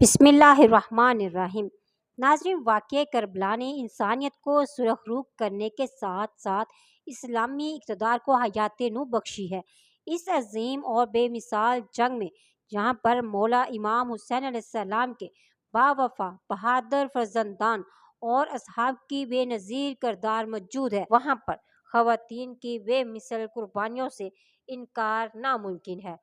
بسم اللہ الرحمن الرحیم۔ ناظرین، واقعہ کربلا نے انسانیت کو سرخرو کرنے کے ساتھ ساتھ اسلامی اقتدار کو حیات نو بخشی ہے۔ اس عظیم اور بے مثال جنگ میں جہاں پر مولا امام حسین علیہ السلام کے باوفا بہادر فرزندان اور اصحاب کی بے نظیر کردار موجود ہے، وہاں پر خواتین کی بے مثل قربانیوں سے انکار ناممکن ہے،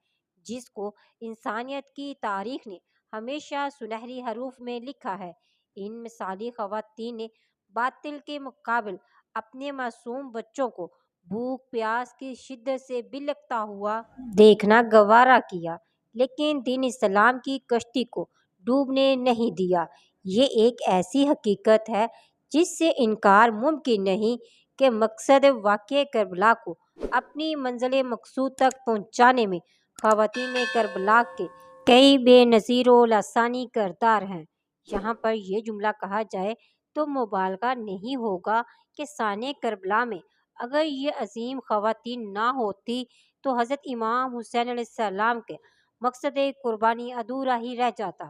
جس کو انسانیت کی تاریخ نے ہمیشہ سنہری حروف میں لکھا ہے۔ ان مثالی خواتین نے باطل کے مقابل اپنے معصوم بچوں کو بھوک پیاس کی شدت سے بلکتا ہوا دیکھنا گوارا کیا، لیکن دین اسلام کی کشتی کو ڈوبنے نہیں دیا۔ یہ ایک ایسی حقیقت ہے جس سے انکار ممکن نہیں کہ مقصد واقعہ کربلا کو اپنی منزل مقصود تک پہنچانے میں خواتین کربلا کے کئی بے نظیر و لسانی کردار ہیں۔ یہاں پر یہ جملہ کہا جائے تو مبالغہ نہیں ہوگا کہ سانحہ کربلا میں اگر یہ عظیم خواتین نہ ہوتی تو حضرت امام حسین علیہ السلام کے مقصد قربانی ادھورا ہی رہ جاتا۔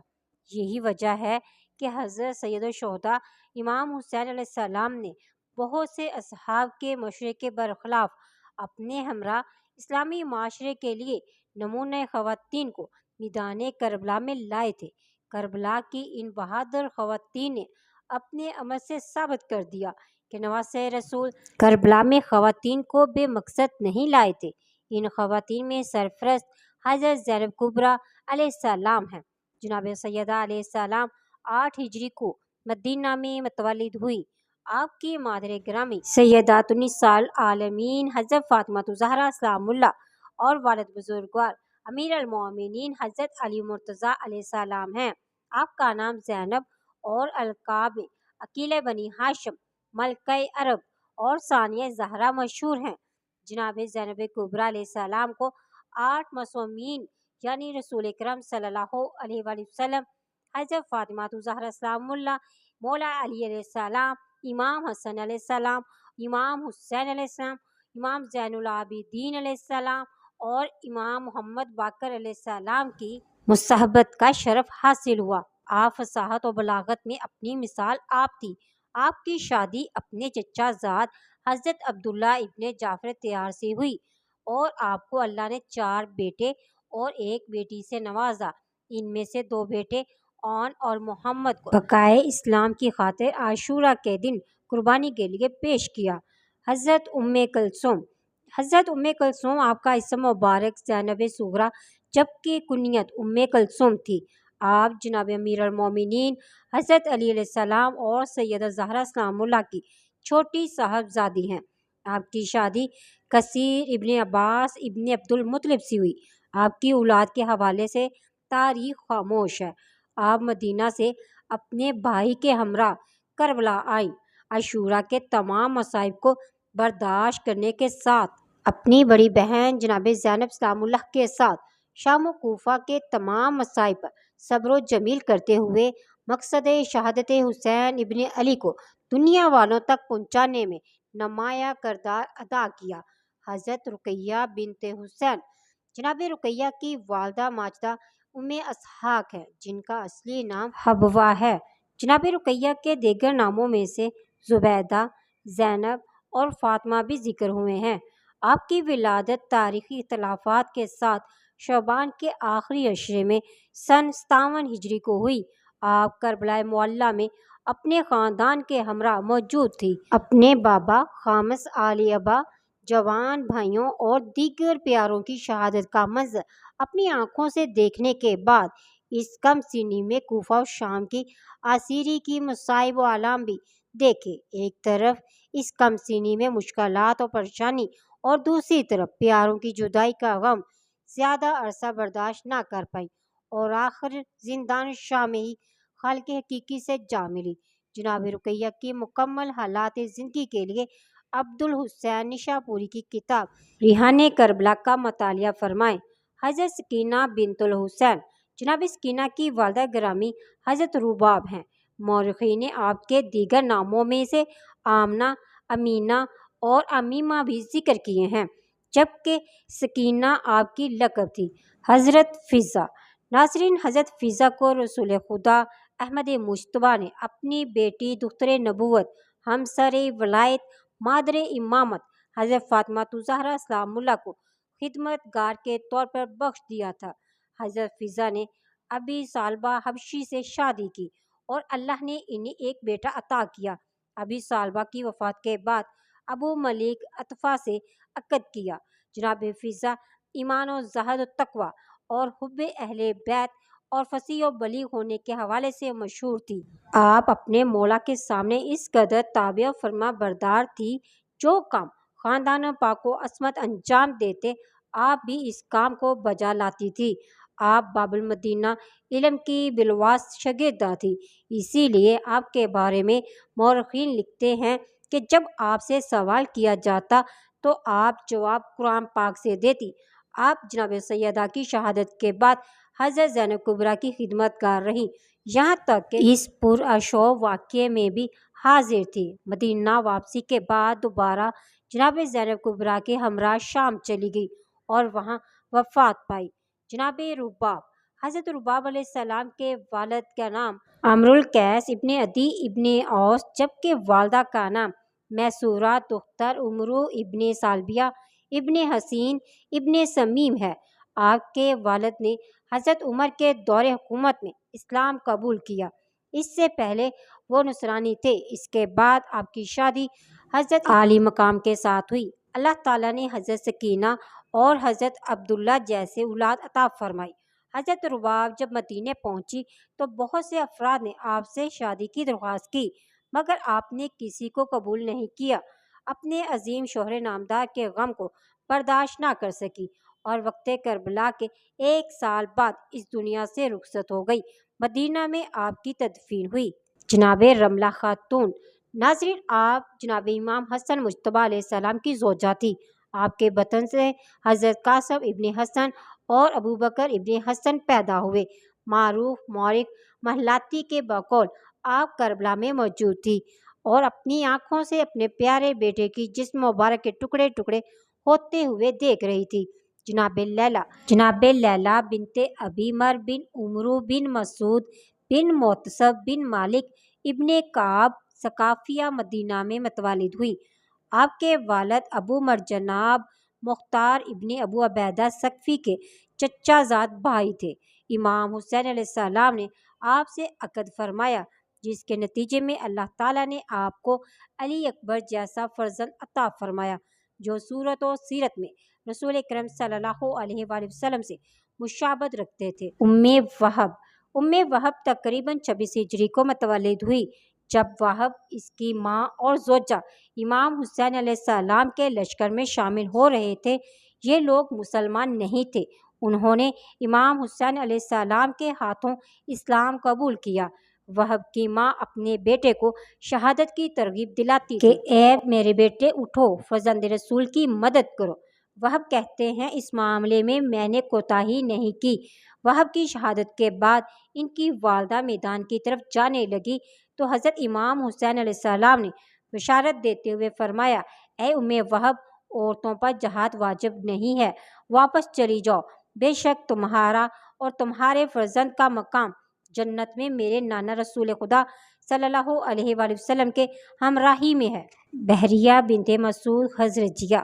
یہی وجہ ہے کہ حضرت سید الشہداء امام حسین علیہ السلام نے بہت سے اصحاب کے مشورے کے برخلاف اپنے ہمراہ اسلامی معاشرے کے لیے نمونہ خواتین کو میدان کربلا میں لائے تھے۔ کربلا کی ان بہادر خواتین نے اپنے عمل سے ثابت کر دیا کہ نواسہ رسول کربلا میں خواتین کو بے مقصد نہیں لائے تھے۔ ان خواتین میں سرفرست حضرت زینب کبریٰ علیہ السلام ہیں۔ جناب سیدہ علیہ السلام 8 ہجری کو مدینہ میں متولد ہوئی۔ آپ کی مادر گرامی سیدۃ النساء العالمین حضرت فاطمہ الزہرا سلام اللہ اور والد بزرگوار امیر المومنین حضرت علی مرتضیٰ علیہ السلام ہیں۔ آپ کا نام زینب اور القاب میں عقیلہ بنی ہاشم، ملکہ عرب اور ثانیہ زہرا مشہور ہیں۔ جناب زینب کبریٰ علیہ السلام کو 8 معصومین یعنی رسول اکرم صلی اللہ علیہ وآلہ وسلم، حضرت فاطمہ الزہرا سلام اللہ، مولا علی علیہ السلام، امام حسن علیہ السلام، امام حسین علیہ السلام، امام زین العابدین علیہ السلام اور امام محمد باقر علیہ السلام کی مصاحبت کا شرف حاصل ہوا۔ آپ فصاحت و بلاغت میں اپنی مثال آپ تھی۔ آپ کی شادی اپنے چچا زاد حضرت عبداللہ ابن جعفر طیار سے ہوئی اور آپ کو اللہ نے 4 بیٹے اور 1 بیٹی سے نوازا۔ ان میں سے 2 بیٹے اون اور محمد کو بقائے اسلام کی خاطر عاشوراء کے دن قربانی کے لیے پیش کیا۔ حضرت ام کلثوم آپ کا اسم مبارک زینب صغریٰ جبکہ کنیت ام کلثوم تھی۔ آپ جناب امیر المومنین حضرت علی علیہ السلام اور سیدہ زہرا سلام اللہ کی چھوٹی صاحبزادی ہیں۔ آپ کی شادی کثیر ابن عباس ابن عبد المطلب سے ہوئی۔ آپ کی اولاد کے حوالے سے تاریخ خاموش ہے۔ آپ مدینہ سے اپنے بھائی کے ہمراہ کربلا آئیں۔ عاشوراء کے تمام مصائب کو برداشت کرنے کے ساتھ اپنی بڑی بہن جناب زینب سلام اللہ کے ساتھ شام و کوفہ کے تمام مصائب پر صبر و جمیل کرتے ہوئے مقصد شہادت حسین ابن علی کو دنیا والوں تک پہنچانے میں نمایاں کردار ادا کیا۔ حضرت رقیہ بنت حسین جناب رقیہ کی والدہ ماجدہ ام اسحاق ہے، جن کا اصلی نام حبوہ ہے۔ جناب رقیہ کے دیگر ناموں میں سے زبیدہ، زینب اور فاطمہ بھی ذکر ہوئے ہیں۔ آپ کی ولادت تاریخی اختلافات کے ساتھ شعبان کے آخری عشرے میں سن 57 ہجری کو ہوئی۔ آپ کربلا معلیٰ میں اپنے خاندان کے ہمراہ موجود تھی۔ اپنے بابا، خامس آل ابا، جوان بھائیوں اور دیگر پیاروں کی شہادت کا منظر اپنی آنکھوں سے دیکھنے کے بعد اس کم سنی میں کوفہ و شام کی اسیری کی مصائب و آلام بھی دیکھے۔ ایک طرف اس کم سنی میں مشکلات اور پریشانی اور دوسری طرف پیاروں کی جدائی کا غم زیادہ عرصہ برداشت نہ کر پائیں اور آخر زندان شام میں ہی خالق حقیقی سے جا ملی۔ جناب رقیہ کی مکمل حالات زندگی کے لیے عبدالحسین نشاپوری کی کتاب ریحان کربلا کا مطالعہ فرمائیں۔ حضرت سکینہ بنت الحسین جناب سکینہ کی والدہ گرامی حضرت رباب ہیں۔ مورخین نے آپ کے دیگر ناموں میں سے آمنہ، امینہ اور امیمہ بھی ذکر کیے ہیں، جبکہ سکینہ آپ کی لقب تھی۔ حضرت فضہ ناظرین، حضرت فضا کو رسول خدا احمد مجتبیٰ نے اپنی بیٹی دختر نبوت، ہمسر ولایت، مادر امامت حضرت فاطمہ الزہرا سلام اللہ کو خدمت گار کے طور پر بخش دیا تھا۔ حضرت فضا نے ابی ثعلبہ حبشی سے شادی کی اور اللہ نے انہیں ایک بیٹا عطا کیا۔ ابی ثعلبہ کی وفات کے بعد ابو ملیک عطفہ سے عقد کیا۔ جناب فضا ایمان و زہد و تقوی اور حب اہل بیت اور فصیح و بلیغ ہونے کے حوالے سے مشہور تھی۔ آپ اپنے مولا کے سامنے اس قدر تابع و فرما بردار تھی، جو کام خاندان پاک و عصمت انجام دیتے آپ بھی اس کام کو بجا لاتی تھی۔ آپ باب المدینہ علم کی بالواس شاگردہ تھی، اسی لیے آپ کے بارے میں مورخین لکھتے ہیں کہ جب آپ سے سوال کیا جاتا تو آپ جواب قرآن پاک سے دیتی۔ آپ جناب سیدہ کی شہادت کے بعد حضرت زینب کبریٰ کی خدمت گار رہیں، یہاں تک کہ اس پراشوب واقعے میں بھی حاضر تھی۔ مدینہ واپسی کے بعد دوبارہ جناب زینب کبریٰ کے ہمراہ شام چلی گئی اور وہاں وفات پائی۔ جناب رباب، حضرت رباب علیہ السلام کے والد کا نام عمرو القیس ابن عدی ابن اوس جبکہ والدہ کا نام میسورہ دختر عمرو ابن سالبیہ ابن حسین ابن سمیم ہے۔ آپ کے والد نے حضرت عمر کے دور حکومت میں اسلام قبول کیا، اس سے پہلے وہ نصرانی تھے۔ اس کے بعد آپ کی شادی حضرت عالی مقام کے ساتھ ہوئی۔ اللہ تعالیٰ نے حضرت سکینہ اور حضرت عبداللہ جیسے اولاد عطا فرمائی۔ حضرت رباب جب مدینے پہنچی تو بہت سے افراد نے آپ سے شادی کی درخواست کی، مگر آپ نے کسی کو قبول نہیں کیا۔ اپنے عظیم شوہر نامدار کے غم کو برداشت نہ کر سکی اور وقت کربلا کے 1 سال بعد اس دنیا سے رخصت ہو گئی۔ مدینہ میں آپ کی تدفین ہوئی۔ جناب رملہ خاتون، ناظرین، آپ جناب امام حسن مجتبیٰ علیہ السلام کی زوجہ تھی۔ آپ کے بطن سے حضرت قاسم ابن حسن اور ابوبکر ابن حسن پیدا ہوئے۔ معروف مورخ محلاتی کے بقول آپ کربلا میں موجود تھی اور اپنی آنکھوں سے اپنے پیارے بیٹے کی جسم مبارک کے ٹکڑے ٹکڑے ہوتے ہوئے دیکھ رہی تھی۔ جناب لیلہ بنت ابی مر بن عمرو بن مسعود بن محتسب بن مالک ابن کعب ثقافیہ مدینہ میں متولد ہوئی۔ آپ کے والد ابو مر جناب مختار ابن ابو عبیدہ ثقفی کے چچا زاد بھائی تھے۔ امام حسین علیہ السلام نے آپ سے عقد فرمایا، جس کے نتیجے میں اللہ تعالیٰ نے آپ کو علی اکبر جیسا فرزند عطا فرمایا، جو صورت و سیرت میں رسول اکرم صلی اللہ علیہ وآلہ وسلم سے مشابہت رکھتے تھے۔ ام وہب تقریباً 26 ہجری کو متولد ہوئی، جب وہب اس کی ماں اور زوجہ امام حسین علیہ السلام کے لشکر میں شامل ہو رہے تھے۔ یہ لوگ مسلمان نہیں تھے، انہوں نے امام حسین علیہ السلام کے ہاتھوں اسلام قبول کیا۔ وہب کی ماں اپنے بیٹے کو شہادت کی ترغیب دلاتی تھی کہ اے میرے بیٹے اٹھو، فرزند رسول کی مدد کرو۔ وہب کہتے ہیں اس معاملے میں میں نے کوتاہی نہیں کی۔ وہب کی شہادت کے بعد ان کی والدہ میدان کی طرف جانے لگی تو حضرت امام حسین علیہ السلام نے بشارت دیتے ہوئے فرمایا، اے ام وہب، عورتوں پر جہاد واجب نہیں ہے، واپس چلی جاؤ، بے شک تمہارا اور تمہارے فرزند کا مقام جنت میں میرے نانا رسول خدا صلی اللہ علیہ وآلہ وسلم کے ہمراہی میں ہے۔ بحریہ بنت مسعود خزرجیہ،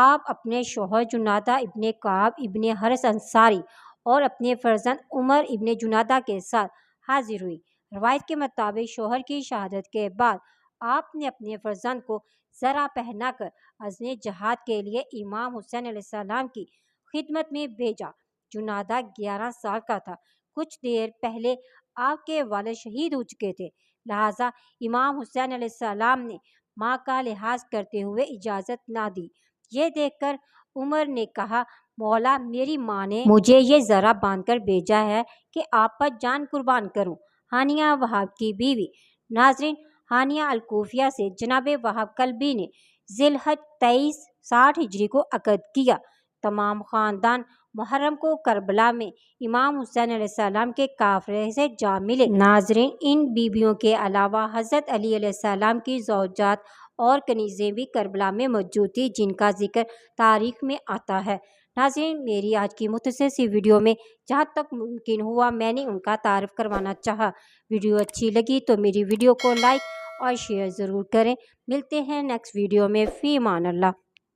آپ اپنے شوہر جنادہ ابن کعب ابن حرث انصاری اور اپنے فرزند عمر ابن جنادہ کے ساتھ حاضر ہوئی۔ روایت کے مطابق شوہر کی شہادت کے بعد آپ نے اپنے فرزند کو زرہ پہنا کر عزم جہاد کے لیے امام حسین علیہ السلام کی خدمت میں بھیجا۔ جنادہ 11 سال کا تھا۔ کچھ دیر پہلے آپ کے والد شہید ہو چکے تھے، لہٰذا امام حسین علیہ السلام نے ماں کا لحاظ کرتے ہوئے اجازت نہ دی۔ یہ دیکھ کر عمر نے کہا، مولا، میری ماں نے مجھے یہ زرہ باندھ کر بھیجا ہے کہ آپ پر جان قربان کروں۔ ہانیہ وہب کی بیوی، ناظرین، ہانیہ الکوفیہ سے جناب وہب کلبی نے ذی الحج 2360 ہجری کو عقد کیا۔ تمام خاندان محرم کو کربلا میں امام حسین علیہ السلام کے قافلے سے جا ملے۔ ناظرین، ان بیویوں کے علاوہ حضرت علی علیہ السلام کی زوجات اور کنیزیں بھی کربلا میں موجود تھیں، جن کا ذکر تاریخ میں آتا ہے۔ ناظرین، میری آج کی مختصر سی ویڈیو میں جہاں تک ممکن ہوا میں نے ان کا تعارف کروانا چاہا۔ ویڈیو اچھی لگی تو میری ویڈیو کو لائک اور شیئر ضرور کریں۔ ملتے ہیں نیکسٹ ویڈیو میں، فی امان اللہ۔